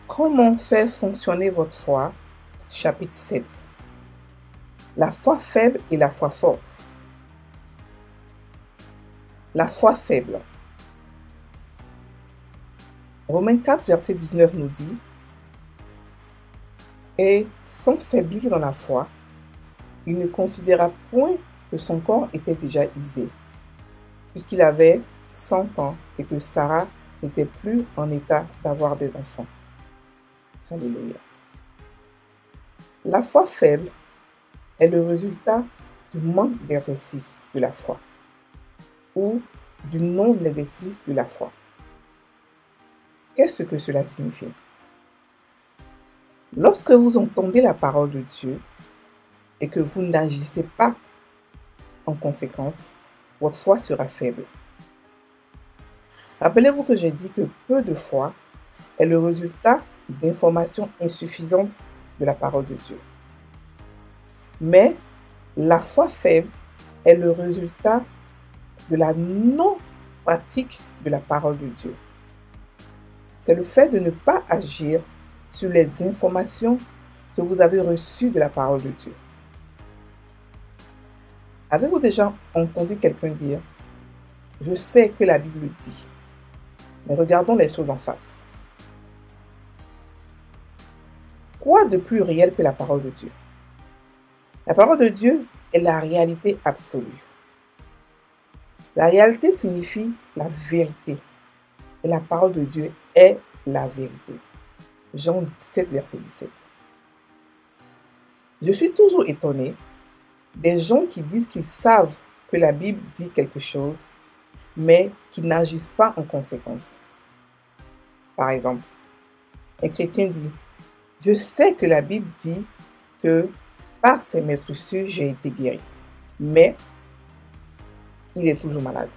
Comment faire fonctionner votre foi? Chapitre 7. La foi faible et la foi forte. La foi faible. Romains 4, verset 19 nous dit: Et sans faiblir dans la foi, il ne considéra point que son corps était déjà usé, puisqu'il avait 100 ans et que Sarah n'était plus en état d'avoir des enfants. Alléluia. La foi faible est le résultat du manque d'exercice de la foi ou du non-exercice de la foi. Qu'est-ce que cela signifie? Lorsque vous entendez la parole de Dieu et que vous n'agissez pas en conséquence, votre foi sera faible. Rappelez-vous que j'ai dit que peu de foi est le résultat d'informations insuffisantes de la parole de Dieu. Mais la foi faible est le résultat de la non-pratique de la parole de Dieu. C'est le fait de ne pas agir sur les informations que vous avez reçues de la parole de Dieu. Avez-vous déjà entendu quelqu'un dire: je sais que la Bible dit, mais regardons les choses en face? Quoi de plus réel que la parole de Dieu? La parole de Dieu est la réalité absolue. La réalité signifie la vérité. Et la parole de Dieu est la vérité. Jean 17, verset 17. Je suis toujours étonné des gens qui disent qu'ils savent que la Bible dit quelque chose, mais qui n'agissent pas en conséquence. Par exemple, un chrétien dit: je sais que la Bible dit que par ses meurtrissures, j'ai été guéri. Mais il est toujours malade.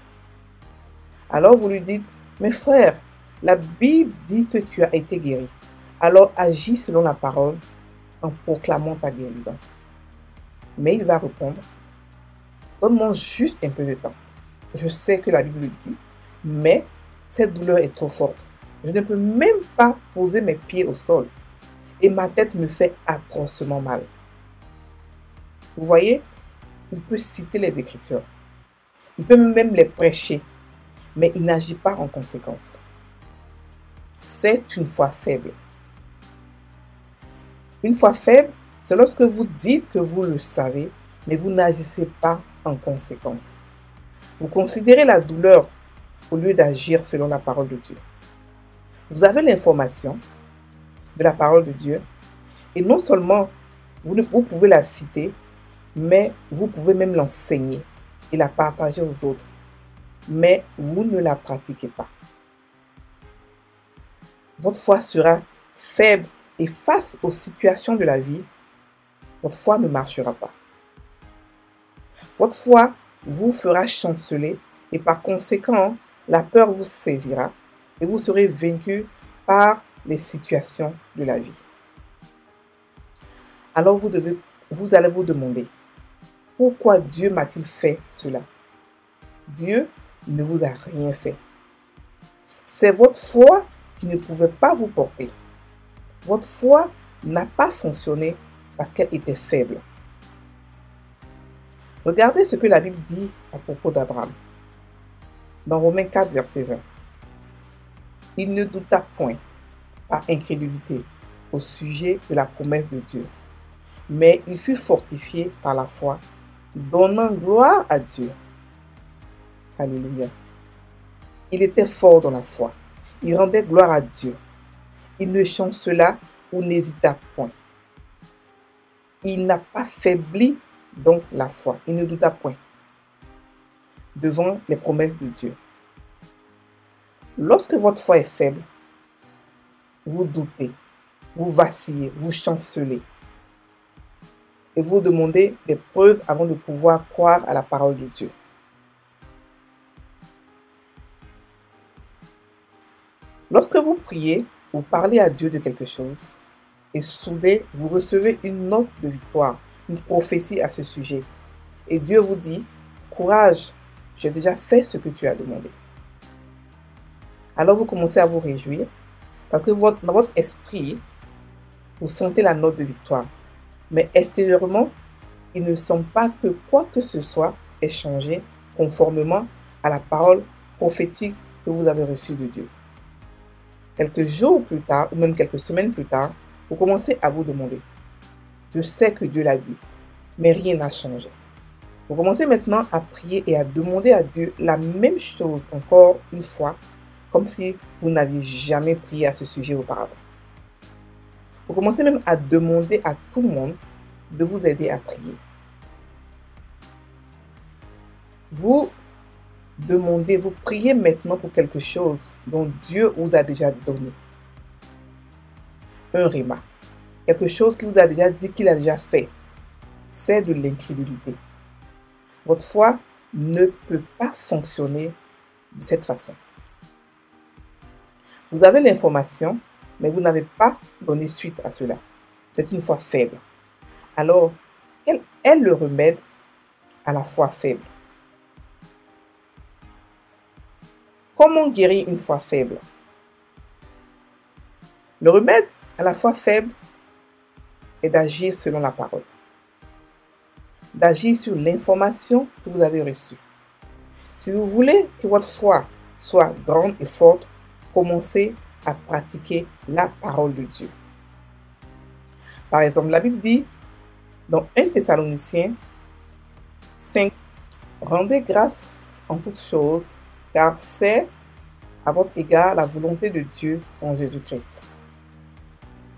Alors vous lui dites: mais frère, la Bible dit que tu as été guéri. Alors agis selon la parole en proclamant ta guérison. Mais il va répondre: donne-moi juste un peu de temps. Je sais que la Bible dit, mais cette douleur est trop forte. Je ne peux même pas poser mes pieds au sol. Et ma tête me fait atrocement mal. Vous voyez, il peut citer les Écritures. Il peut même les prêcher, mais il n'agit pas en conséquence. C'est une foi faible. Une foi faible, c'est lorsque vous dites que vous le savez, mais vous n'agissez pas en conséquence. Vous considérez la douleur au lieu d'agir selon la parole de Dieu. Vous avez l'information de la parole de Dieu et non seulement vous pouvez la citer, mais vous pouvez même l'enseigner et la partager aux autres, mais vous ne la pratiquez pas. Votre foi sera faible et face aux situations de la vie, votre foi ne marchera pas. Votre foi vous fera chanceler et par conséquent, la peur vous saisira et vous serez vaincu par les situations de la vie. Alors vous allez vous demander: pourquoi Dieu m'a-t-il fait cela? Dieu ne vous a rien fait. C'est votre foi qui ne pouvait pas vous porter. Votre foi n'a pas fonctionné parce qu'elle était faible. Regardez ce que la Bible dit à propos d'Abraham. Dans Romains 4, verset 20. Il ne douta point, par incrédulité, au sujet de la promesse de Dieu, mais il fut fortifié par la foi, donnant gloire à Dieu. Alléluia. Il était fort dans la foi. Il rendait gloire à Dieu. Il ne chancela ou n'hésita point. Il n'a pas faibli donc la foi. Il ne douta point devant les promesses de Dieu. Lorsque votre foi est faible, vous doutez, vous vacillez, vous chancelez. Et vous demandez des preuves avant de pouvoir croire à la parole de Dieu. Lorsque vous priez ou parlez à Dieu de quelque chose, et soudain vous recevez une note de victoire, une prophétie à ce sujet, et Dieu vous dit: courage, j'ai déjà fait ce que tu as demandé. Alors vous commencez à vous réjouir, Parce que dans votre esprit, vous sentez la note de victoire. Mais extérieurement, il ne semble pas que quoi que ce soit ait changé conformément à la parole prophétique que vous avez reçue de Dieu. Quelques jours plus tard, ou même quelques semaines plus tard, vous commencez à vous demander, je sais que Dieu l'a dit, mais rien n'a changé. Vous commencez maintenant à prier et à demander à Dieu la même chose encore une fois, comme si vous n'aviez jamais prié à ce sujet auparavant. Vous commencez même à demander à tout le monde de vous aider à prier. Vous demandez, vous priez maintenant pour quelque chose dont Dieu vous a déjà donné. Un rhéma. Quelque chose qu'il vous a déjà dit qu'il a déjà fait. C'est de l'incrédulité. Votre foi ne peut pas fonctionner de cette façon. Vous avez l'information, mais vous n'avez pas donné suite à cela. C'est une foi faible. Alors, quel est le remède à la foi faible? Comment guérir une foi faible? Le remède à la foi faible est d'agir selon la parole. D'agir sur l'information que vous avez reçue. Si vous voulez que votre foi soit grande et forte, commencez à pratiquer la parole de Dieu. Par exemple, la Bible dit dans 1 Thessaloniciens 5, « Rendez grâce en toutes choses, car c'est à votre égard la volonté de Dieu en Jésus-Christ. »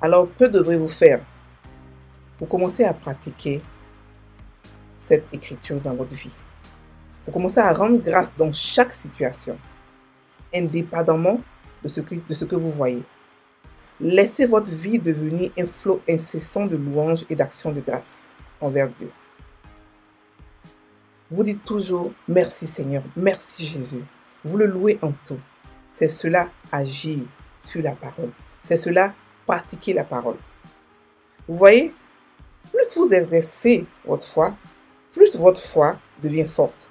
Alors, que devrez-vous faire pour commencer à pratiquer cette écriture dans votre vie? Vous commencez à rendre grâce dans chaque situation, indépendamment de ce que vous voyez. Laissez votre vie devenir un flot incessant de louanges et d'actions de grâce envers Dieu. Vous dites toujours « Merci Seigneur, merci Jésus ». Vous le louez en tout. C'est cela agir sur la parole. C'est cela pratiquer la parole. Vous voyez, plus vous exercez votre foi, plus votre foi devient forte.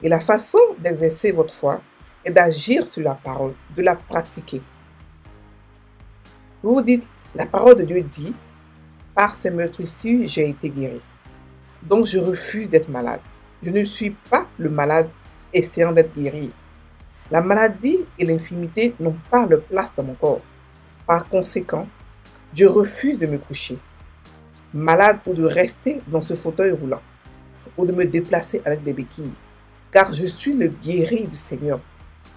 Et la façon d'exercer votre foi est d'agir sur la parole, de la pratiquer. Vous vous dites, la parole de Dieu dit, par ces meurtrissures, j'ai été guéri. Donc je refuse d'être malade. Je ne suis pas le malade essayant d'être guéri. La maladie et l'infirmité n'ont pas leur place dans mon corps. Par conséquent, je refuse de me coucher malade ou de rester dans ce fauteuil roulant ou de me déplacer avec des béquilles, car je suis le guéri du Seigneur,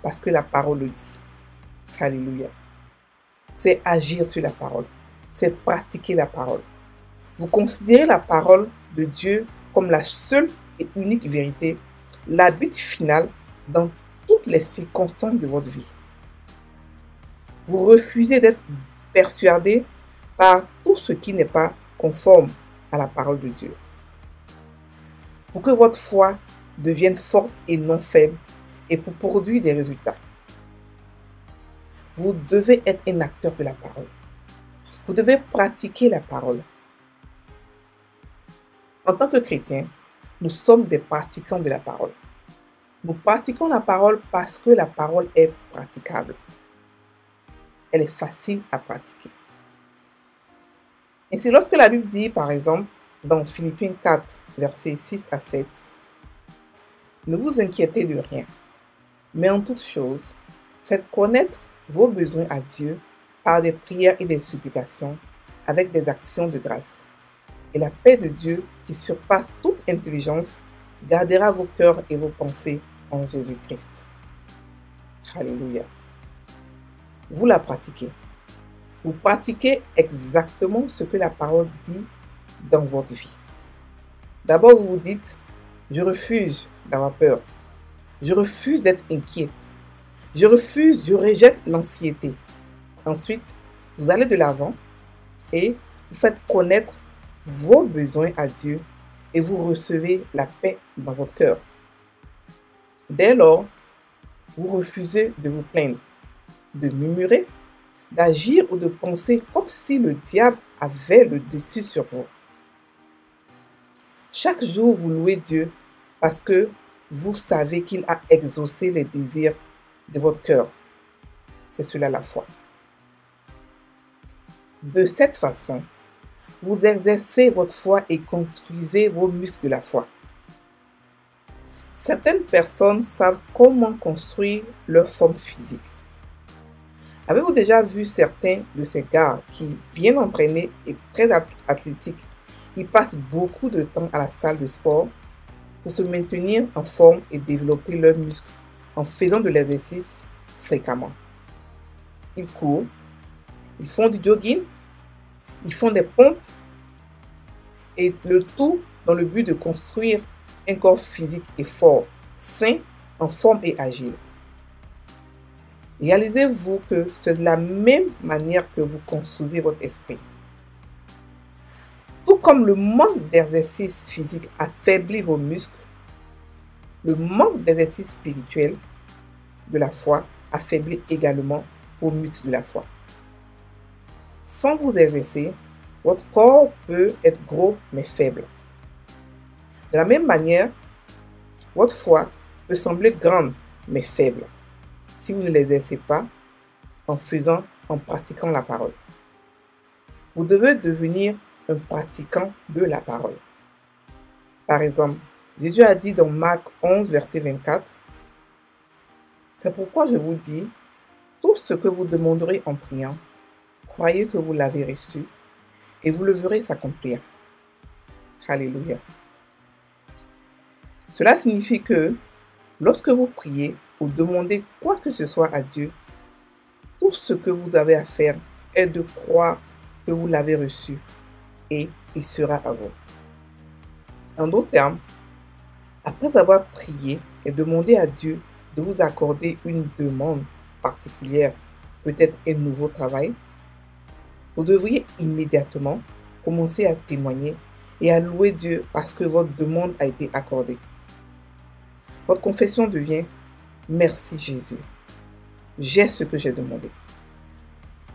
parce que la parole le dit. Alléluia. C'est agir sur la parole, c'est pratiquer la parole. Vous considérez la parole de Dieu comme la seule et unique vérité, la but finale dans toutes les circonstances de votre vie. Vous refusez d'être persuadé par tout ce qui n'est pas conforme à la parole de Dieu. Pour que votre foi devienne forte et non faible et pour produire des résultats, vous devez être un acteur de la parole. Vous devez pratiquer la parole. En tant que chrétiens, nous sommes des pratiquants de la parole. Nous pratiquons la parole parce que la parole est praticable. Elle est facile à pratiquer. Ainsi, lorsque la Bible dit, par exemple, dans Philippiens 4, versets 6 à 7, « Ne vous inquiétez de rien, mais en toutes choses, faites connaître vos besoins à Dieu par des prières et des supplications, avec des actions de grâce. Et la paix de Dieu, qui surpasse toute intelligence, gardera vos cœurs et vos pensées en Jésus-Christ. » Alléluia. Vous la pratiquez. Vous pratiquez exactement ce que la parole dit dans votre vie. D'abord, vous vous dites, je refuse d'avoir peur. Je refuse d'être inquiète. Je refuse, je rejette l'anxiété. Ensuite, vous allez de l'avant et vous faites connaître vos besoins à Dieu et vous recevez la paix dans votre cœur. Dès lors, vous refusez de vous plaindre, de murmurer, d'agir ou de penser comme si le diable avait le dessus sur vous. Chaque jour, vous louez Dieu parce que vous savez qu'il a exaucé les désirs de votre cœur. c'est cela la foi. De cette façon, vous exercez votre foi et construisez vos muscles de la foi. Certaines personnes savent comment construire leur forme physique. Avez-vous déjà vu certains de ces gars qui, bien entraînés et très athlétiques, ils passent beaucoup de temps à la salle de sport pour se maintenir en forme et développer leurs muscles en faisant de l'exercice fréquemment. Ils courent, ils font du jogging, ils font des pompes et le tout dans le but de construire un corps physique et fort, sain, en forme et agile. Réalisez-vous que c'est de la même manière que vous construisez votre esprit. Tout comme le manque d'exercice physique affaiblit vos muscles, le manque d'exercice spirituel de la foi affaiblit également vos muscles de la foi. Sans vous exercer, votre corps peut être gros mais faible. De la même manière, votre foi peut sembler grande mais faible si vous ne l'exercez pas en pratiquant la parole. Vous devez devenir un pratiquant de la parole. Par exemple, Jésus a dit dans Marc 11, verset 24, « C'est pourquoi je vous dis, tout ce que vous demanderez en priant, croyez que vous l'avez reçu et vous le verrez s'accomplir. » Alléluia. Cela signifie que lorsque vous priez ou demandez quoi que ce soit à Dieu, tout ce que vous avez à faire est de croire que vous l'avez reçu et il sera à vous. En d'autres termes, après avoir prié et demandé à Dieu de vous accorder une demande particulière, peut-être un nouveau travail, vous devriez immédiatement commencer à témoigner et à louer Dieu parce que votre demande a été accordée. Votre confession devient « Merci Jésus, j'ai ce que j'ai demandé ».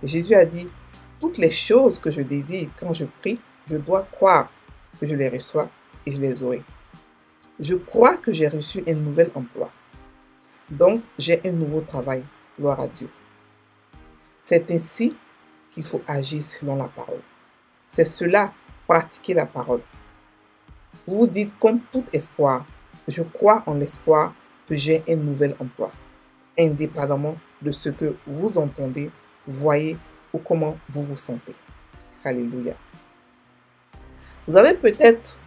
Et Jésus a dit « Toutes les choses que je désire quand je prie, je dois croire que je les reçois et je les aurai. Je crois que j'ai reçu un nouvel emploi. Donc, j'ai un nouveau travail. Gloire à Dieu. » C'est ainsi qu'il faut agir selon la parole. C'est cela, pratiquer la parole. Vous vous dites comme tout espoir, je crois en l'espoir que j'ai un nouvel emploi, indépendamment de ce que vous entendez, voyez ou comment vous vous sentez. Alléluia. Vous avez peut-être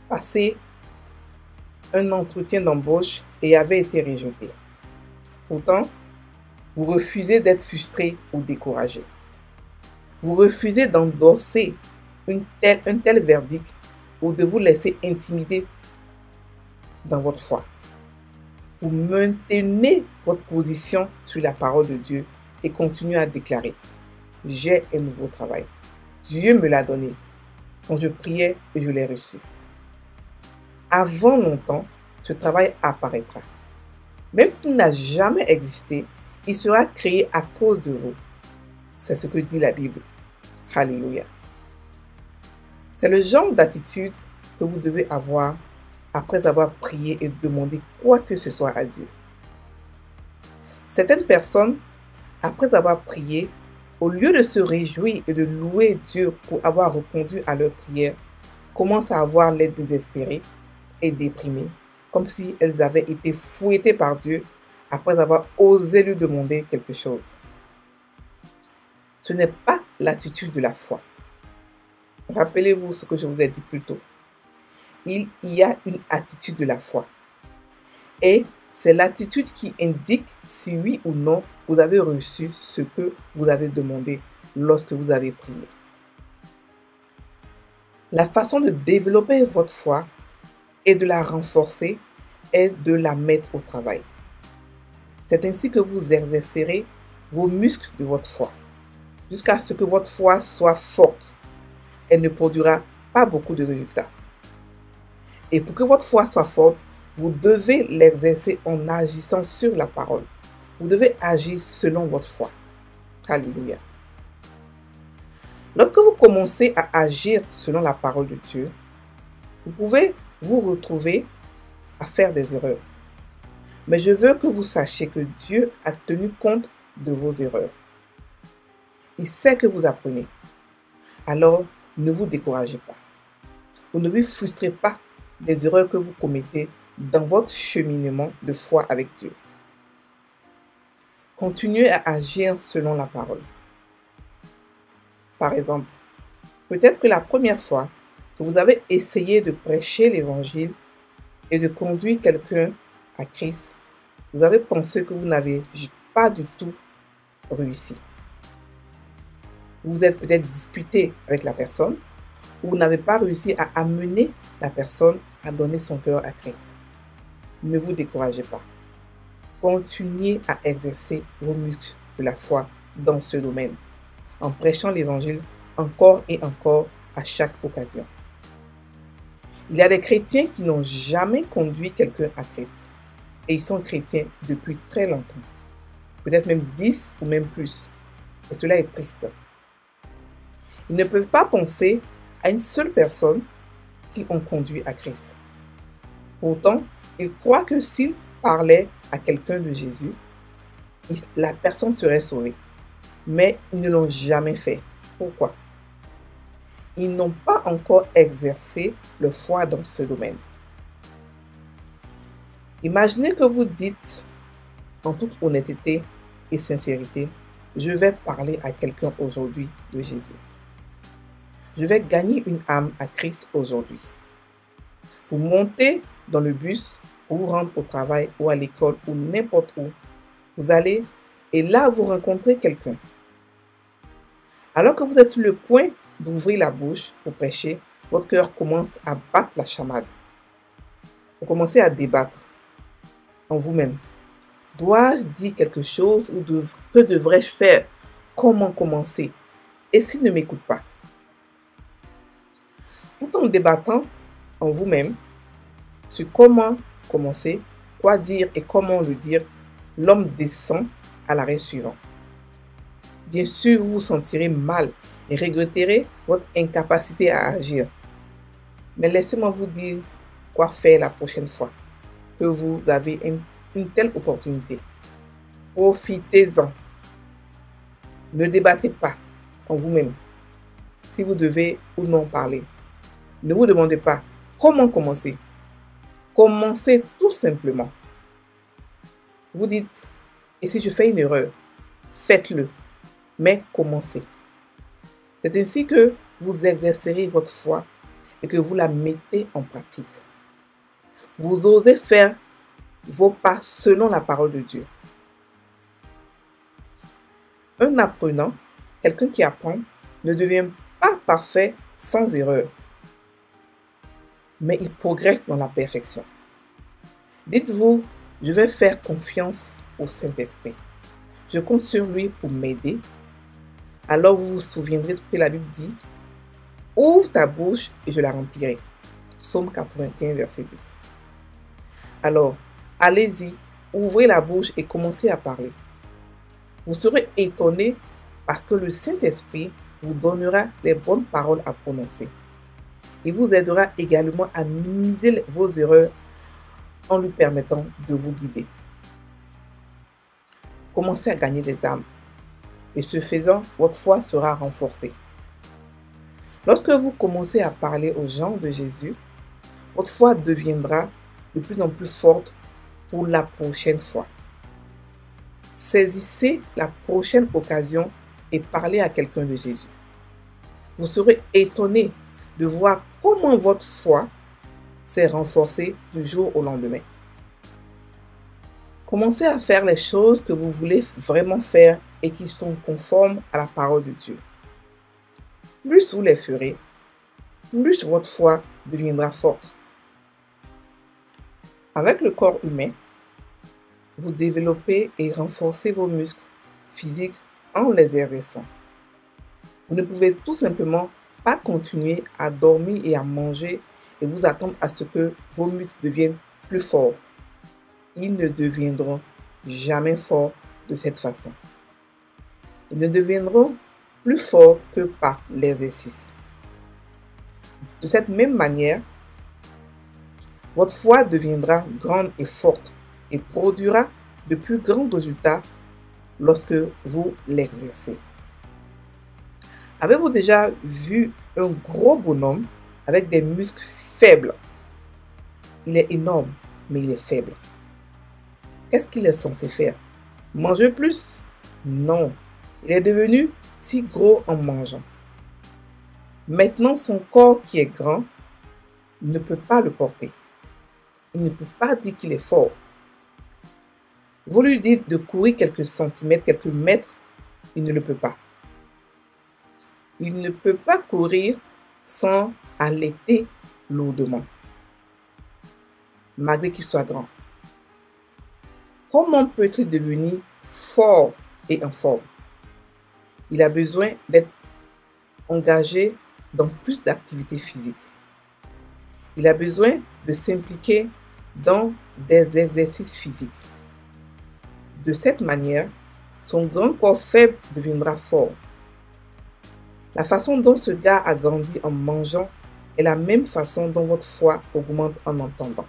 passé un entretien d'embauche et avez été rejeté. Pourtant, vous refusez d'être frustré ou découragé. Vous refusez d'endosser un tel verdict ou de vous laisser intimider dans votre foi. Vous maintenez votre position sur la parole de Dieu et continuez à déclarer « J'ai un nouveau travail. Dieu me l'a donné quand je priais et je l'ai reçu. » Avant longtemps, ce travail apparaîtra. Même s'il n'a jamais existé, il sera créé à cause de vous. C'est ce que dit la Bible. Alléluia. C'est le genre d'attitude que vous devez avoir après avoir prié et demandé quoi que ce soit à Dieu. Certaines personnes, après avoir prié, au lieu de se réjouir et de louer Dieu pour avoir répondu à leur prière, commencent à avoir l'air désespérées et déprimées, comme si elles avaient été fouettées par Dieu après avoir osé lui demander quelque chose. Ce n'est pas l'attitude de la foi. Rappelez-vous ce que je vous ai dit plus tôt. Il y a une attitude de la foi. Et c'est l'attitude qui indique si oui ou non vous avez reçu ce que vous avez demandé lorsque vous avez prié. La façon de développer votre foi et de la renforcer est de la mettre au travail. C'est ainsi que vous exercerez vos muscles de votre foi, jusqu'à ce que votre foi soit forte. Elle ne produira pas beaucoup de résultats. Et pour que votre foi soit forte, vous devez l'exercer en agissant sur la parole. Vous devez agir selon votre foi. Alléluia. Lorsque vous commencez à agir selon la parole de Dieu, vous pouvez vous retrouver à faire des erreurs. Mais je veux que vous sachiez que Dieu a tenu compte de vos erreurs. Il sait que vous apprenez. Alors, ne vous découragez pas. Vous ne vous frustrez pas des erreurs que vous commettez dans votre cheminement de foi avec Dieu. Continuez à agir selon la parole. Par exemple, peut-être que la première fois que vous avez essayé de prêcher l'évangile et de conduire quelqu'un à Christ, vous avez pensé que vous n'avez pas du tout réussi. Vous vous êtes peut-être disputé avec la personne ou vous n'avez pas réussi à amener la personne à donner son cœur à Christ. Ne vous découragez pas. Continuez à exercer vos muscles de la foi dans ce domaine, en prêchant l'évangile encore et encore à chaque occasion. Il y a des chrétiens qui n'ont jamais conduit quelqu'un à Christ et ils sont chrétiens depuis très longtemps, peut-être même 10 ou même plus. Et cela est triste. Ils ne peuvent pas penser à une seule personne qu'ils ont conduit à Christ. Pourtant, ils croient que s'ils parlaient à quelqu'un de Jésus, la personne serait sauvée. Mais ils ne l'ont jamais fait. Pourquoi? Ils n'ont pas encore exercé leur foi dans ce domaine. Imaginez que vous dites, en toute honnêteté et sincérité, je vais parler à quelqu'un aujourd'hui de Jésus. Je vais gagner une âme à Christ aujourd'hui. Vous montez dans le bus pour vous rendre au travail ou à l'école ou n'importe où. Vous allez et là vous rencontrez quelqu'un. Alors que vous êtes sur le point d'ouvrir la bouche pour prêcher, votre cœur commence à battre la chamade. Vous commencez à débattre en vous-même. Dois-je dire quelque chose ou que devrais-je faire? Comment commencer? Et s'il ne m'écoute pas? Tout en débattant en vous-même sur comment commencer, quoi dire et comment le dire, l'homme descend à l'arrêt suivant. Bien sûr, vous vous sentirez mal et regretterez votre incapacité à agir. Mais laissez-moi vous dire quoi faire la prochaine fois que vous avez une telle opportunité. Profitez-en. Ne débattez pas en vous-même si vous devez ou non parler. Ne vous demandez pas comment commencer. Commencez tout simplement. Vous dites, et si je fais une erreur, faites-le, mais commencez. C'est ainsi que vous exercerez votre foi et que vous la mettez en pratique. Vous osez faire vos pas selon la parole de Dieu. Un apprenant, quelqu'un qui apprend, ne devient pas parfait sans erreur, mais il progresse dans la perfection. Dites-vous, je vais faire confiance au Saint-Esprit. Je compte sur lui pour m'aider. Alors vous vous souviendrez que la Bible dit, ouvre ta bouche et je la remplirai. Psaume 81, verset 10. Alors, allez-y, ouvrez la bouche et commencez à parler. Vous serez étonné parce que le Saint-Esprit vous donnera les bonnes paroles à prononcer. Il vous aidera également à minimiser vos erreurs en lui permettant de vous guider. Commencez à gagner des âmes et ce faisant, votre foi sera renforcée. Lorsque vous commencez à parler aux gens de Jésus, votre foi deviendra de plus en plus forte pour la prochaine fois. Saisissez la prochaine occasion et parlez à quelqu'un de Jésus. Vous serez étonné de voir comment votre foi s'est renforcée du jour au lendemain. Commencez à faire les choses que vous voulez vraiment faire et qui sont conformes à la parole de Dieu. Plus vous les ferez, plus votre foi deviendra forte. Avec le corps humain, vous développez et renforcez vos muscles physiques en les exerçant. Vous ne pouvez tout simplement pas continuer à dormir et à manger et vous attendre à ce que vos muscles deviennent plus forts. Ils ne deviendront jamais forts de cette façon. Ils ne deviendront plus forts que par l'exercice. De cette même manière, votre foi deviendra grande et forte et produira de plus grands résultats lorsque vous l'exercez. Avez-vous déjà vu un gros bonhomme avec des muscles faibles? Il est énorme, mais il est faible. Qu'est-ce qu'il est censé faire? Manger plus? Non, il est devenu si gros en mangeant. Maintenant, son corps qui est grand ne peut pas le porter. Il ne peut pas dire qu'il est fort. Vous lui dites de courir quelques centimètres, quelques mètres, il ne le peut pas. Il ne peut pas courir sans allaiter lourdement, malgré qu'il soit grand. Comment peut-il devenir fort et en forme? Il a besoin d'être engagé dans plus d'activités physiques. Il a besoin de s'impliquer dans des exercices physiques. De cette manière, son grand corps faible deviendra fort. La façon dont ce gars a grandi en mangeant est la même façon dont votre foi augmente en entendant.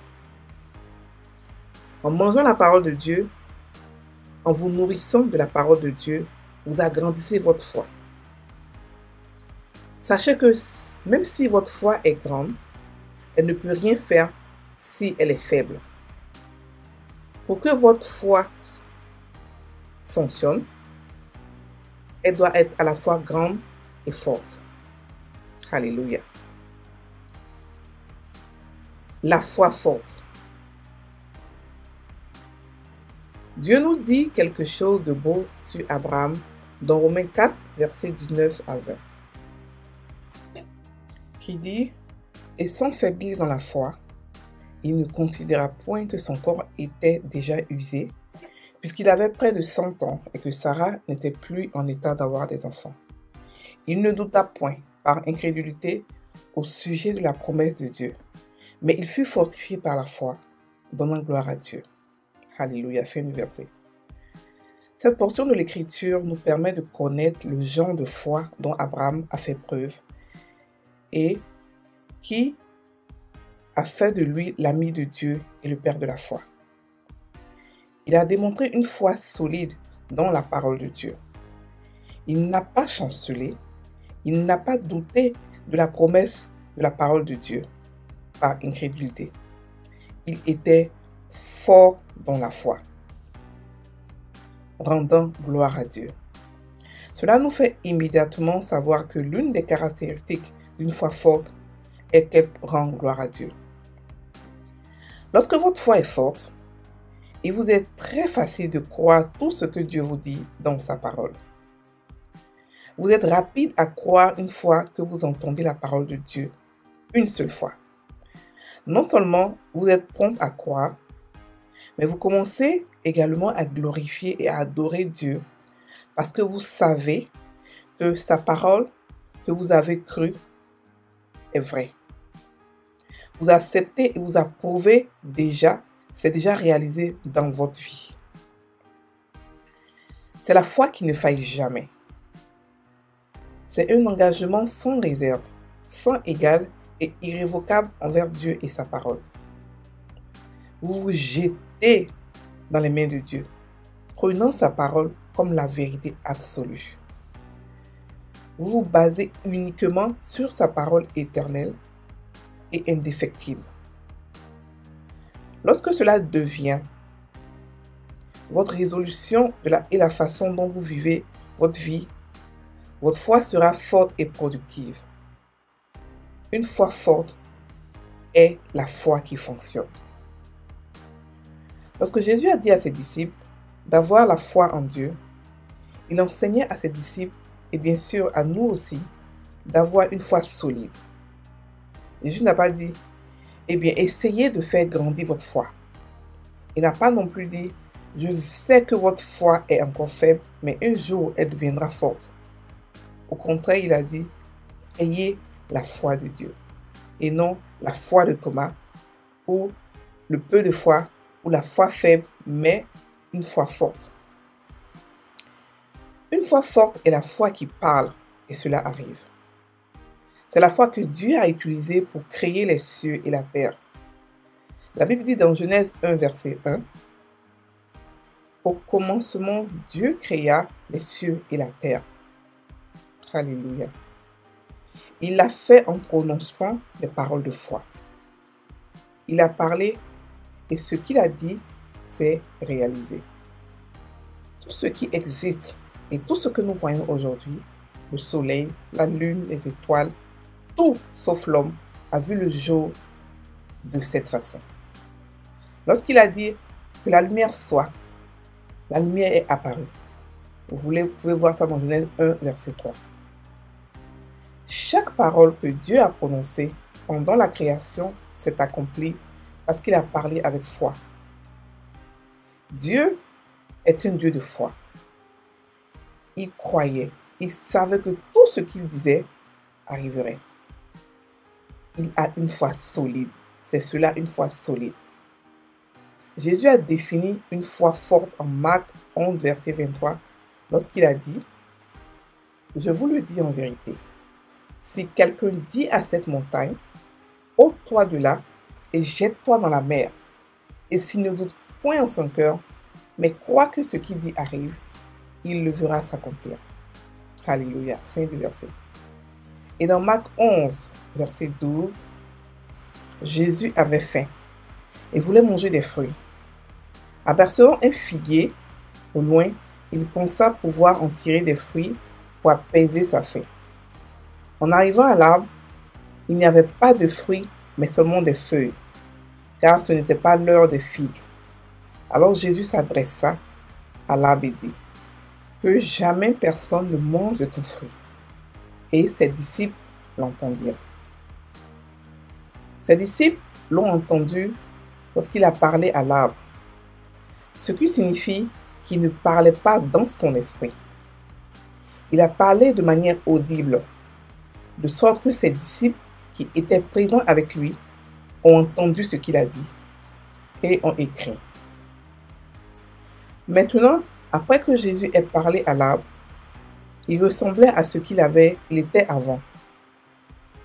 En mangeant la parole de Dieu, en vous nourrissant de la parole de Dieu, vous agrandissez votre foi. Sachez que même si votre foi est grande, elle ne peut rien faire si elle est faible. Pour que votre foi fonctionne, elle doit être à la fois grande et forte. Alléluia. La foi forte. Dieu nous dit quelque chose de beau sur Abraham dans Romains 4, versets 19 à 20. Qui dit: et sans faiblir dans la foi, il ne considéra point que son corps était déjà usé, puisqu'il avait près de 100 ans et que Sarah n'était plus en état d'avoir des enfants. Il ne douta point, par incrédulité, au sujet de la promesse de Dieu, mais il fut fortifié par la foi, donnant gloire à Dieu. Alléluia, fin du verset. Cette portion de l'Écriture nous permet de connaître le genre de foi dont Abraham a fait preuve et qui a fait de lui l'ami de Dieu et le père de la foi. Il a démontré une foi solide dans la parole de Dieu. Il n'a pas chancelé, il n'a pas douté de la promesse de la parole de Dieu par incrédulité. Il était fort dans la foi, rendant gloire à Dieu. Cela nous fait immédiatement savoir que l'une des caractéristiques d'une foi forte est qu'elle rend gloire à Dieu. Lorsque votre foi est forte, il vous est très facile de croire tout ce que Dieu vous dit dans sa parole. Vous êtes rapide à croire une fois que vous entendez la parole de Dieu une seule fois. Non seulement vous êtes prompt à croire, mais vous commencez également à glorifier et à adorer Dieu parce que vous savez que sa parole que vous avez crue est vraie. Vous acceptez et vous approuvez déjà, c'est déjà réalisé dans votre vie. C'est la foi qui ne faille jamais. C'est un engagement sans réserve, sans égal et irrévocable envers Dieu et sa parole. Vous vous jetez dans les mains de Dieu, prenant sa parole comme la vérité absolue. Vous vous basez uniquement sur sa parole éternelle et indéfectible. Lorsque cela devient votre résolution et la façon dont vous vivez votre vie, votre foi sera forte et productive. Une foi forte est la foi qui fonctionne. Lorsque Jésus a dit à ses disciples d'avoir la foi en Dieu, il enseignait à ses disciples et bien sûr à nous aussi d'avoir une foi solide. Jésus n'a pas dit « Eh bien, essayez de faire grandir votre foi ». Il n'a pas non plus dit « Je sais que votre foi est encore faible, mais un jour elle deviendra forte ». Au contraire, il a dit « Ayez la foi de Dieu » et non la foi de Thomas ou le peu de foi ou la foi faible, mais une foi forte. Une foi forte est la foi qui parle et cela arrive. C'est la foi que Dieu a utilisée pour créer les cieux et la terre. La Bible dit dans Genèse 1, verset 1, Au commencement, Dieu créa les cieux et la terre. Alléluia. Il l'a fait en prononçant des paroles de foi. Il a parlé et ce qu'il a dit s'est réalisé. Tout ce qui existe et tout ce que nous voyons aujourd'hui, le soleil, la lune, les étoiles, tout sauf l'homme a vu le jour de cette façon. Lorsqu'il a dit que la lumière soit, la lumière est apparue. Vous pouvez voir ça dans Genèse 1, verset 3. Chaque parole que Dieu a prononcée pendant la création s'est accomplie parce qu'il a parlé avec foi. Dieu est un Dieu de foi. Il croyait, il savait que tout ce qu'il disait arriverait. Il a une foi solide. C'est cela, une foi solide. Jésus a défini une foi forte en Marc 11, verset 23, lorsqu'il a dit « Je vous le dis en vérité, si quelqu'un dit à cette montagne, ôte-toi de là et jette-toi dans la mer, et s'il ne doute point en son cœur, mais croit que ce qu'il dit arrive, il le verra s'accomplir. » Alléluia. Fin du verset. Et dans Marc 11, verset 12, Jésus avait faim et voulait manger des fruits. Apercevant un figuier au loin, il pensa pouvoir en tirer des fruits pour apaiser sa faim. En arrivant à l'arbre, il n'y avait pas de fruits, mais seulement des feuilles, car ce n'était pas l'heure des figues. Alors Jésus s'adressa à l'arbre et dit, « Que jamais personne ne mange de ton fruit. » Et ses disciples l'entendirent. Ses disciples l'ont entendu lorsqu'il a parlé à l'arbre, ce qui signifie qu'il ne parlait pas dans son esprit. Il a parlé de manière audible, de sorte que ses disciples qui étaient présents avec lui ont entendu ce qu'il a dit et ont écrit. Maintenant, après que Jésus ait parlé à l'arbre, il ressemblait à ce qu'il était avant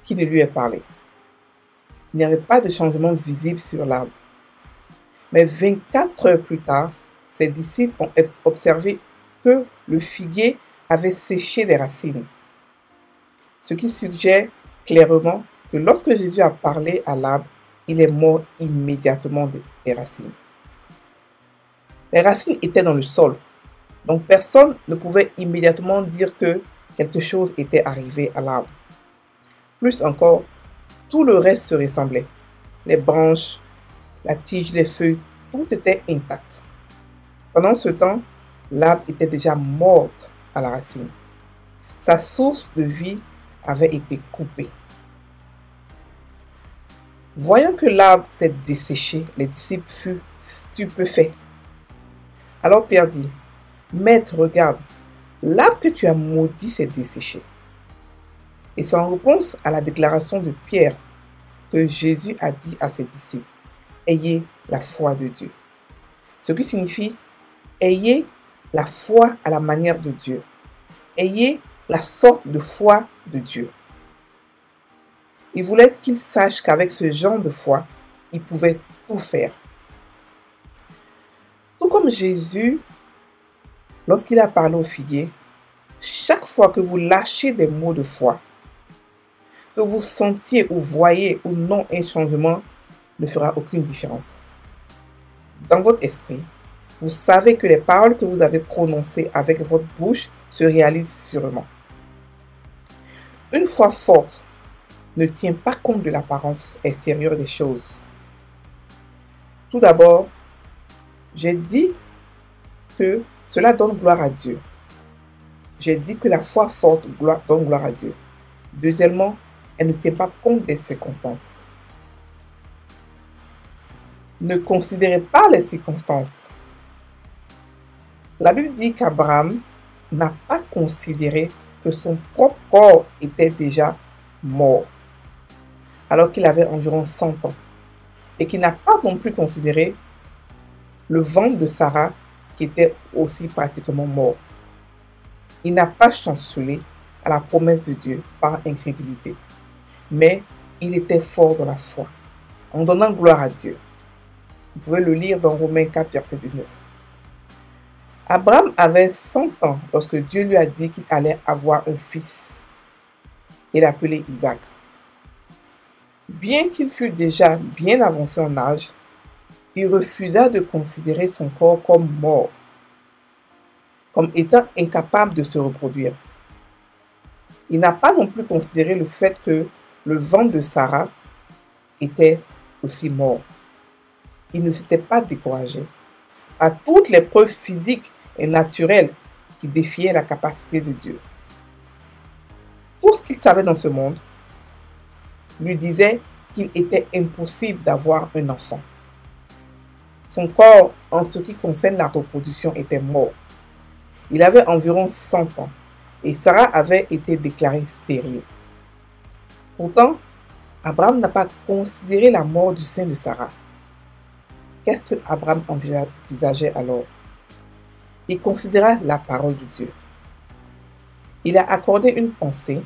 qu'il ne lui ait parlé. Il n'y avait pas de changement visible sur l'arbre. Mais 24 heures plus tard, ses disciples ont observé que le figuier avait séché des racines. Ce qui suggère clairement que lorsque Jésus a parlé à l'arbre, il est mort immédiatement des racines. Les racines étaient dans le sol, donc personne ne pouvait immédiatement dire que quelque chose était arrivé à l'arbre. Plus encore, tout le reste se ressemblait. Les branches, la tige, les feuilles, tout était intact. Pendant ce temps, l'arbre était déjà mort à la racine. Sa source de vie avait été coupée. Voyant que l'arbre s'est desséché, les disciples furent stupéfaits. Alors Pierre dit, « Maître, regarde, l'arbre que tu as maudit s'est desséché. » Et c'est en réponse à la déclaration de Pierre que Jésus a dit à ses disciples, « Ayez la foi de Dieu. » Ce qui signifie, ayez la foi à la manière de Dieu. Ayez la sorte de foi de Dieu. Il voulait qu'ils sachent qu'avec ce genre de foi, ils pouvaient tout faire. Tout comme Jésus, lorsqu'il a parlé au figuier, chaque fois que vous lâchez des mots de foi, que vous sentiez ou voyez ou non un changement, ne fera aucune différence. Dans votre esprit, vous savez que les paroles que vous avez prononcées avec votre bouche se réalisent sûrement. Une foi forte ne tient pas compte de l'apparence extérieure des choses. Tout d'abord, j'ai dit que cela donne gloire à Dieu. J'ai dit que la foi forte donne gloire à Dieu. Deuxièmement, elle ne tient pas compte des circonstances. Ne considérez pas les circonstances. La Bible dit qu'Abraham n'a pas considéré que son propre corps était déjà mort, alors qu'il avait environ 100 ans, et qu'il n'a pas non plus considéré le ventre de Sarah qui était aussi pratiquement mort. Il n'a pas chancelé à la promesse de Dieu par incrédulité, mais il était fort dans la foi, en donnant gloire à Dieu. Vous pouvez le lire dans Romains 4, verset 19. Abraham avait 100 ans lorsque Dieu lui a dit qu'il allait avoir un fils et l'appeler Isaac. Bien qu'il fût déjà bien avancé en âge, il refusa de considérer son corps comme mort, comme étant incapable de se reproduire. Il n'a pas non plus considéré le fait que le ventre de Sarah était aussi mort. Il ne s'était pas découragé à toutes les preuves physiques et naturelles qui défiaient la capacité de Dieu. Tout ce qu'il savait dans ce monde lui disait qu'il était impossible d'avoir un enfant. Son corps, en ce qui concerne la reproduction, était mort. Il avait environ 100 ans et Sarah avait été déclarée stérile. Pourtant, Abraham n'a pas considéré la mort du sein de Sarah. Qu'est-ce que Abraham envisageait alors? Il considéra la parole de Dieu. Il a accordé une pensée,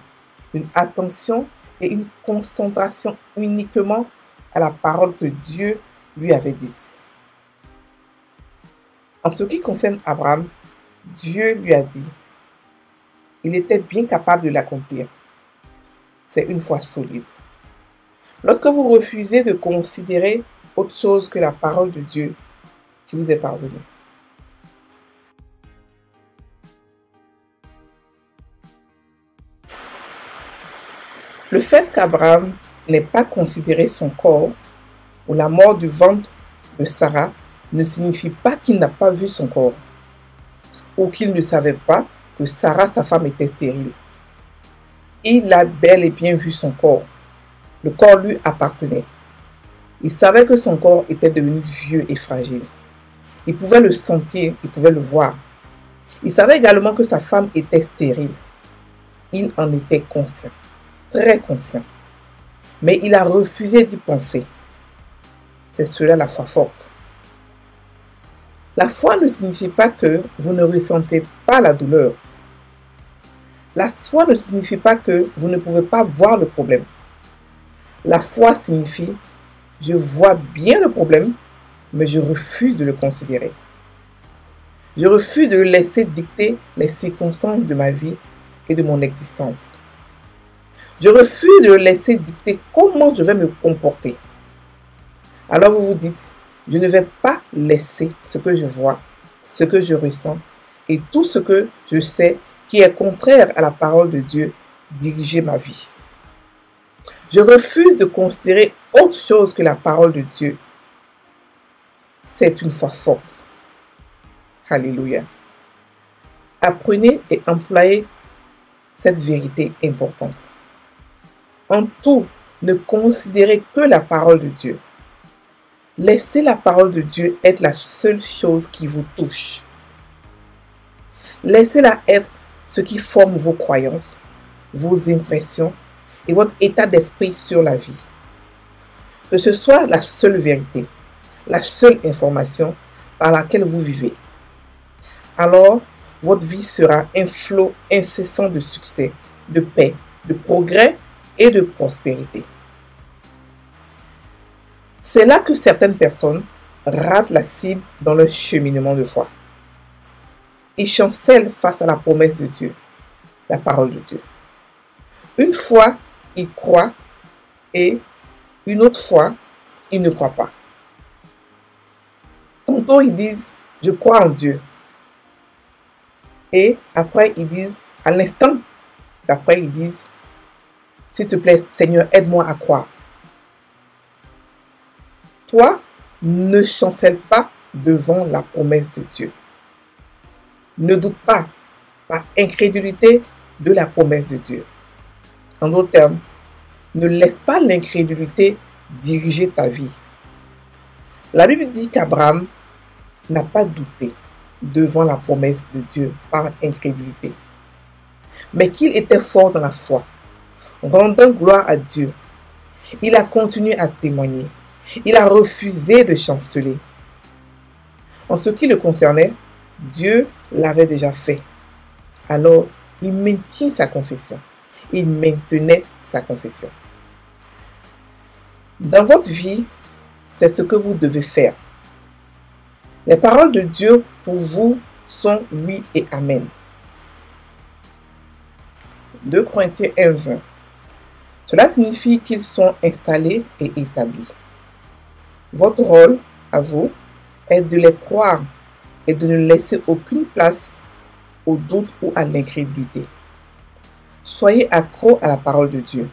une attention et une concentration uniquement à la parole que Dieu lui avait dite. En ce qui concerne Abraham, Dieu lui a dit, il était bien capable de l'accomplir. C'est une foi solide. Lorsque vous refusez de considérer autre chose que la parole de Dieu qui vous est parvenue. Le fait qu'Abraham n'ait pas considéré son corps ou la mort du ventre de Sarah ne signifie pas qu'il n'a pas vu son corps ou qu'il ne savait pas que Sarah, sa femme, était stérile. Il a bel et bien vu son corps. Le corps lui appartenait. Il savait que son corps était devenu vieux et fragile. Il pouvait le sentir, il pouvait le voir. Il savait également que sa femme était stérile. Il en était conscient, très conscient. Mais il a refusé d'y penser. C'est cela la foi forte. La foi ne signifie pas que vous ne ressentez pas la douleur. La foi ne signifie pas que vous ne pouvez pas voir le problème. La foi signifie je vois bien le problème, mais je refuse de le considérer. Je refuse de le laisser dicter les circonstances de ma vie et de mon existence. Je refuse de le laisser dicter comment je vais me comporter. Alors vous vous dites, je ne vais pas laisser ce que je vois, ce que je ressens et tout ce que je sais qui est contraire à la parole de Dieu diriger ma vie. Je refuse de considérer autre chose que la parole de Dieu. C'est une foi forte. Alléluia. Apprenez et employez cette vérité importante. En tout, ne considérez que la parole de Dieu. Laissez la parole de Dieu être la seule chose qui vous touche. Laissez-la être ce qui forme vos croyances, vos impressions et votre état d'esprit sur la vie. Que ce soit la seule vérité, la seule information par laquelle vous vivez. Alors, votre vie sera un flot incessant de succès, de paix, de progrès et de prospérité. C'est là que certaines personnes ratent la cible dans leur cheminement de foi. Ils chancellent face à la promesse de Dieu, la parole de Dieu. Une fois, ils croient et une autre fois, ils ne croient pas. Tantôt, ils disent « je crois en Dieu ». Et après, ils disent, à l'instant d'après, ils disent « s'il te plaît, Seigneur, aide-moi à croire ». Toi, ne chancelle pas devant la promesse de Dieu. Ne doute pas, par incrédulité, de la promesse de Dieu. En d'autres termes, ne laisse pas l'incrédulité diriger ta vie. La Bible dit qu'Abraham n'a pas douté devant la promesse de Dieu par incrédulité, mais qu'il était fort dans la foi, rendant gloire à Dieu. Il a continué à témoigner. Il a refusé de chanceler. En ce qui le concernait, Dieu l'avait déjà fait. Alors, il maintient sa confession. Il maintenait sa confession. Dans votre vie, c'est ce que vous devez faire. Les paroles de Dieu pour vous sont oui et amen. 2 Corinthiens 1:20. Cela signifie qu'ils sont installés et établis. Votre rôle, à vous, est de les croire et de ne laisser aucune place au doute ou à l'incrédulité. Soyez accro à la parole de Dieu.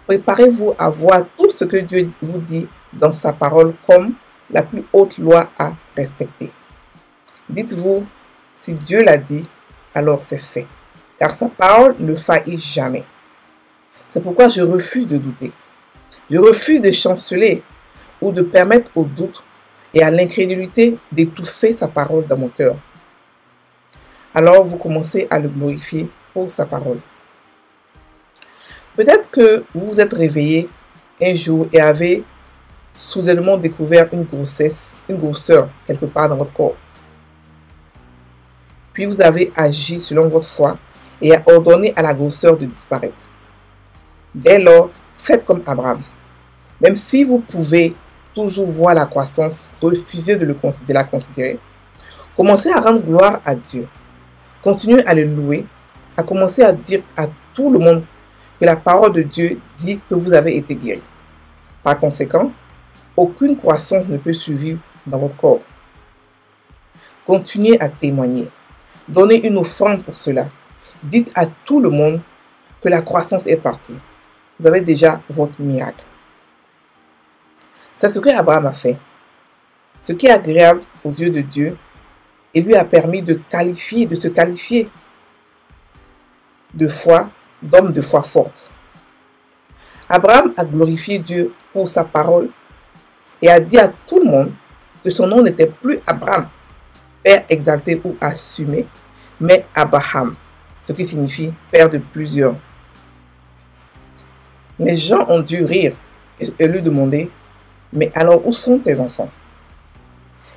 Préparez-vous à voir tout ce que Dieu vous dit dans sa parole comme la plus haute loi à respecter. Dites-vous, si Dieu l'a dit, alors c'est fait, car sa parole ne faillit jamais. C'est pourquoi je refuse de douter. Je refuse de chanceler ou de permettre au doute et à l'incrédulité d'étouffer sa parole dans mon cœur. Alors vous commencez à le glorifier pour sa parole. Peut-être que vous vous êtes réveillé un jour et avez soudainement découvert une grosseur quelque part dans votre corps. Puis vous avez agi selon votre foi et a ordonné à la grosseur de disparaître. Dès lors, faites comme Abraham. Même si vous pouvez toujours voir la croissance, refusez de la considérer. Commencez à rendre gloire à Dieu. Continuez à le louer, à commencer à dire à tout le monde que la parole de Dieu dit que vous avez été guéri. Par conséquent, aucune croissance ne peut survivre dans votre corps. Continuez à témoigner. Donnez une offrande pour cela. Dites à tout le monde que la croissance est partie. Vous avez déjà votre miracle. C'est ce que Abraham a fait. Ce qui est agréable aux yeux de Dieu et lui a permis de se qualifier de foi, d'homme de foi forte. Abraham a glorifié Dieu pour sa parole et a dit à tout le monde que son nom n'était plus Abraham, père exalté ou assumé, mais Abraham, ce qui signifie père de plusieurs. Les gens ont dû rire et lui demander, mais alors où sont tes enfants?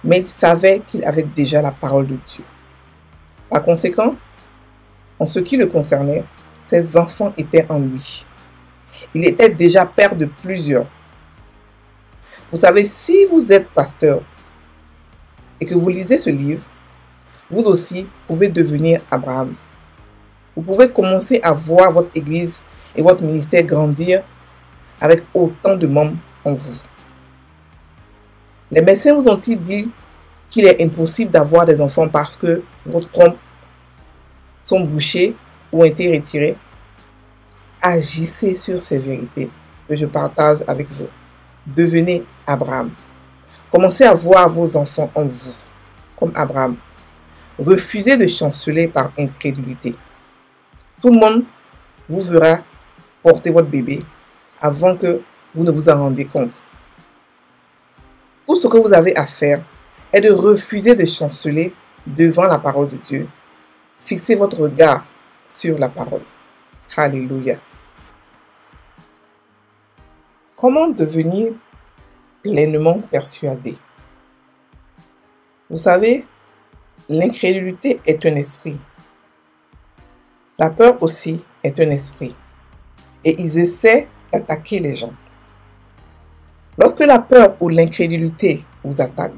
Mais il savait qu'il avait déjà la parole de Dieu. Par conséquent, en ce qui le concernait, ses enfants étaient en lui. Il était déjà père de plusieurs. Vous savez, si vous êtes pasteur et que vous lisez ce livre, vous aussi pouvez devenir Abraham. Vous pouvez commencer à voir votre église et votre ministère grandir avec autant de membres en vous. Les médecins vous ont-ils dit qu'il est impossible d'avoir des enfants parce que vos trompes sont bouchées ou ont été retirées? Agissez sur ces vérités que je partage avec vous. Devenez Abraham. Commencez à voir vos enfants en vous, comme Abraham. Refusez de chanceler par incrédulité. Tout le monde vous verra porter votre bébé avant que vous ne vous en rendiez compte. Tout ce que vous avez à faire est de refuser de chanceler devant la parole de Dieu. Fixez votre regard sur la parole. Alléluia. Comment devenir pleinement persuadé? Vous savez, l'incrédulité est un esprit. La peur aussi est un esprit. Et ils essaient d'attaquer les gens. Lorsque la peur ou l'incrédulité vous attaque,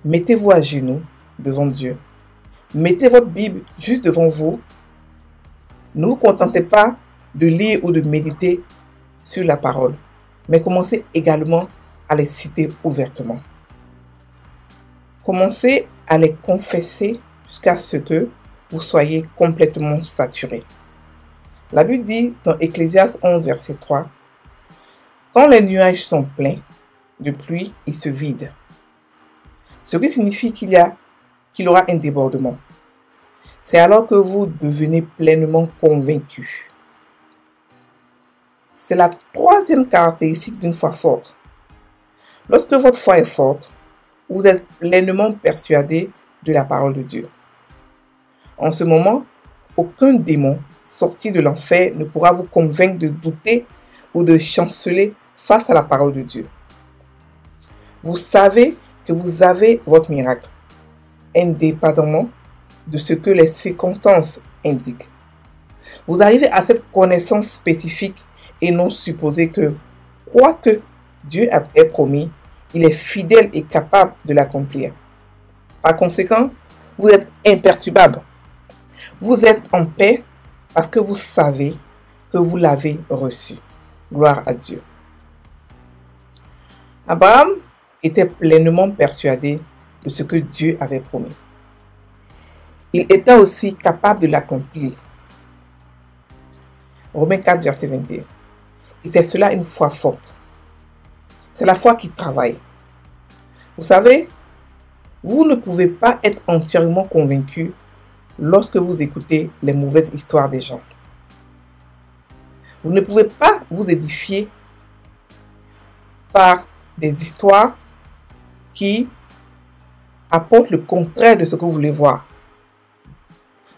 mettez-vous à genoux devant Dieu. Mettez votre Bible juste devant vous. Ne vous contentez pas de lire ou de méditer sur la parole, mais commencez également à les citer ouvertement. Commencez à les confesser jusqu'à ce que vous soyez complètement saturé. La Bible dit dans Ecclésiaste 11, verset 3, « Quand les nuages sont pleins de pluie, ils se vident. » Ce qui signifie qu'il y aura un débordement. C'est alors que vous devenez pleinement convaincu. C'est la troisième caractéristique d'une foi forte. Lorsque votre foi est forte, vous êtes pleinement persuadé de la parole de Dieu. En ce moment, aucun démon sorti de l'enfer ne pourra vous convaincre de douter ou de chanceler face à la parole de Dieu. Vous savez que vous avez votre miracle, indépendamment de ce que les circonstances indiquent. Vous arrivez à cette connaissance spécifique et non supposée que, quoi que Dieu ait promis, il est fidèle et capable de l'accomplir. Par conséquent, Vous êtes imperturbable. Vous êtes en paix parce que vous savez que vous l'avez reçu. Gloire à Dieu. Abraham était pleinement persuadé de ce que Dieu avait promis. Il était aussi capable de l'accomplir. Romains 4, verset 21. Et c'est cela une foi forte. C'est la foi qui travaille. Vous savez, vous ne pouvez pas être entièrement convaincu lorsque vous écoutez les mauvaises histoires des gens. Vous ne pouvez pas vous édifier par des histoires qui apportent le contraire de ce que vous voulez voir.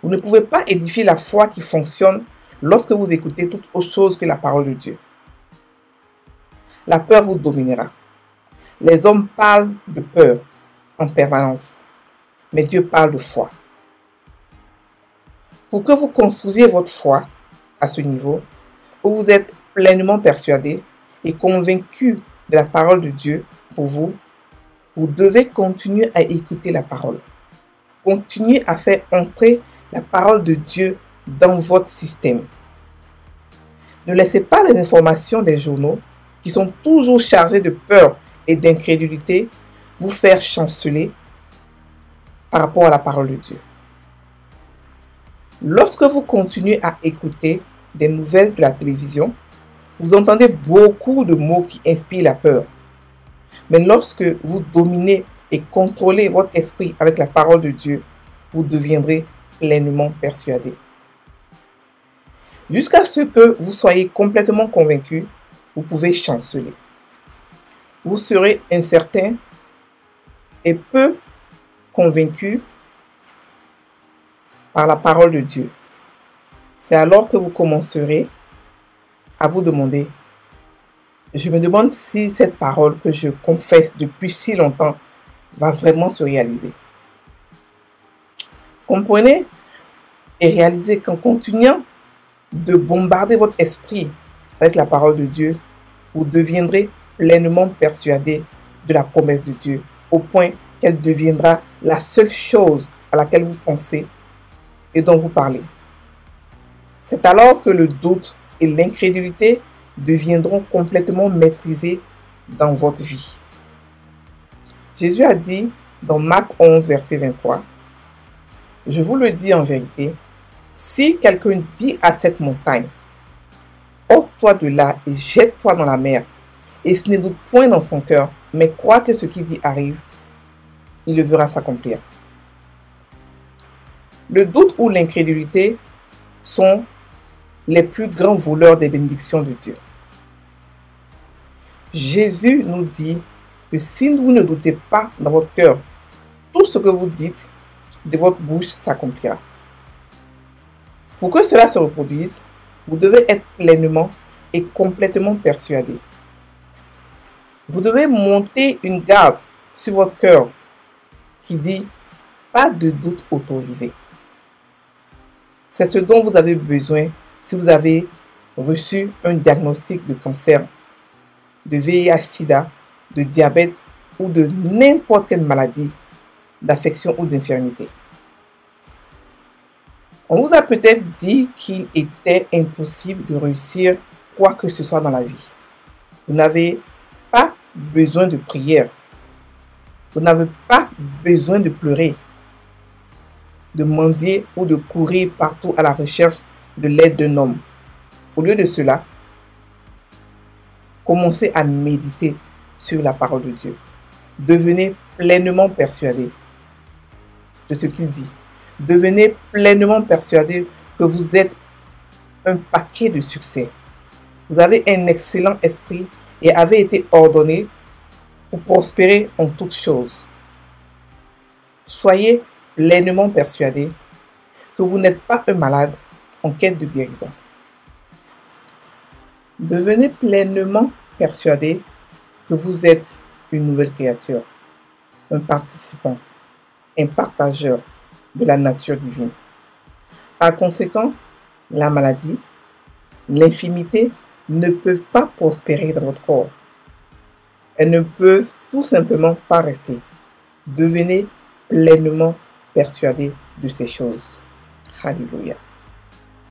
Vous ne pouvez pas édifier la foi qui fonctionne lorsque vous écoutez toute autre chose que la parole de Dieu. La peur vous dominera. Les hommes parlent de peur en permanence, mais Dieu parle de foi. Pour que vous construisiez votre foi à ce niveau, où vous êtes pleinement persuadé et convaincu de la parole de Dieu pour vous, vous devez continuer à écouter la parole. Continuez à faire entrer la parole de Dieu dans votre système. Ne laissez pas les informations des journaux, qui sont toujours chargés de peur et d'incrédulité, vous faire chanceler par rapport à la parole de Dieu. Lorsque vous continuez à écouter des nouvelles de la télévision, vous entendez beaucoup de mots qui inspirent la peur. Mais lorsque vous dominez et contrôlez votre esprit avec la parole de Dieu, vous deviendrez pleinement persuadé. Jusqu'à ce que vous soyez complètement convaincu, vous pouvez chanceler. Vous serez incertain et peu convaincu par la parole de Dieu. C'est alors que vous commencerez à vous demander, je me demande si cette parole que je confesse depuis si longtemps va vraiment se réaliser. Comprenez et réalisez qu'en continuant de bombarder votre esprit avec la parole de Dieu, vous deviendrez pleinement persuadé de la promesse de Dieu, au point qu'elle deviendra la seule chose à laquelle vous pensez et dont vous parlez. C'est alors que le doute et l'incrédulité deviendront complètement maîtrisés dans votre vie. Jésus a dit dans Marc 11, verset 23, « Je vous le dis en vérité, si quelqu'un dit à cette montagne, « Ôte-toi de là et jette-toi dans la mer », et ce n'est doute point dans son cœur, mais croit que ce qu'il dit arrive, il le verra s'accomplir. Le doute ou l'incrédulité sont les plus grands voleurs des bénédictions de Dieu. Jésus nous dit que si vous ne doutez pas dans votre cœur, tout ce que vous dites de votre bouche s'accomplira. Pour que cela se reproduise, vous devez être pleinement et complètement persuadé. Vous devez monter une garde sur votre cœur qui dit « pas de doute autorisé ». C'est ce dont vous avez besoin si vous avez reçu un diagnostic de cancer, de VIH/SIDA, de diabète ou de n'importe quelle maladie, d'affection ou d'infirmité. On vous a peut-être dit qu'il était impossible de réussir quoi que ce soit dans la vie. Vous n'avez pas besoin de prière. Vous n'avez pas besoin de pleurer, de mendier ou de courir partout à la recherche de l'aide d'un homme. Au lieu de cela, commencez à méditer sur la parole de Dieu. Devenez pleinement persuadé de ce qu'il dit. Devenez pleinement persuadé que vous êtes un paquet de succès. Vous avez un excellent esprit et avez été ordonné pour prospérer en toutes choses. Soyez pleinement persuadé que vous n'êtes pas un malade en quête de guérison. Devenez pleinement persuadé que vous êtes une nouvelle créature, un participant, un partageur de la nature divine. Par conséquent, la maladie, l'infirmité ne peuvent pas prospérer dans votre corps. Elles ne peuvent tout simplement pas rester. Devenez pleinement persuadés de ces choses. Alléluia.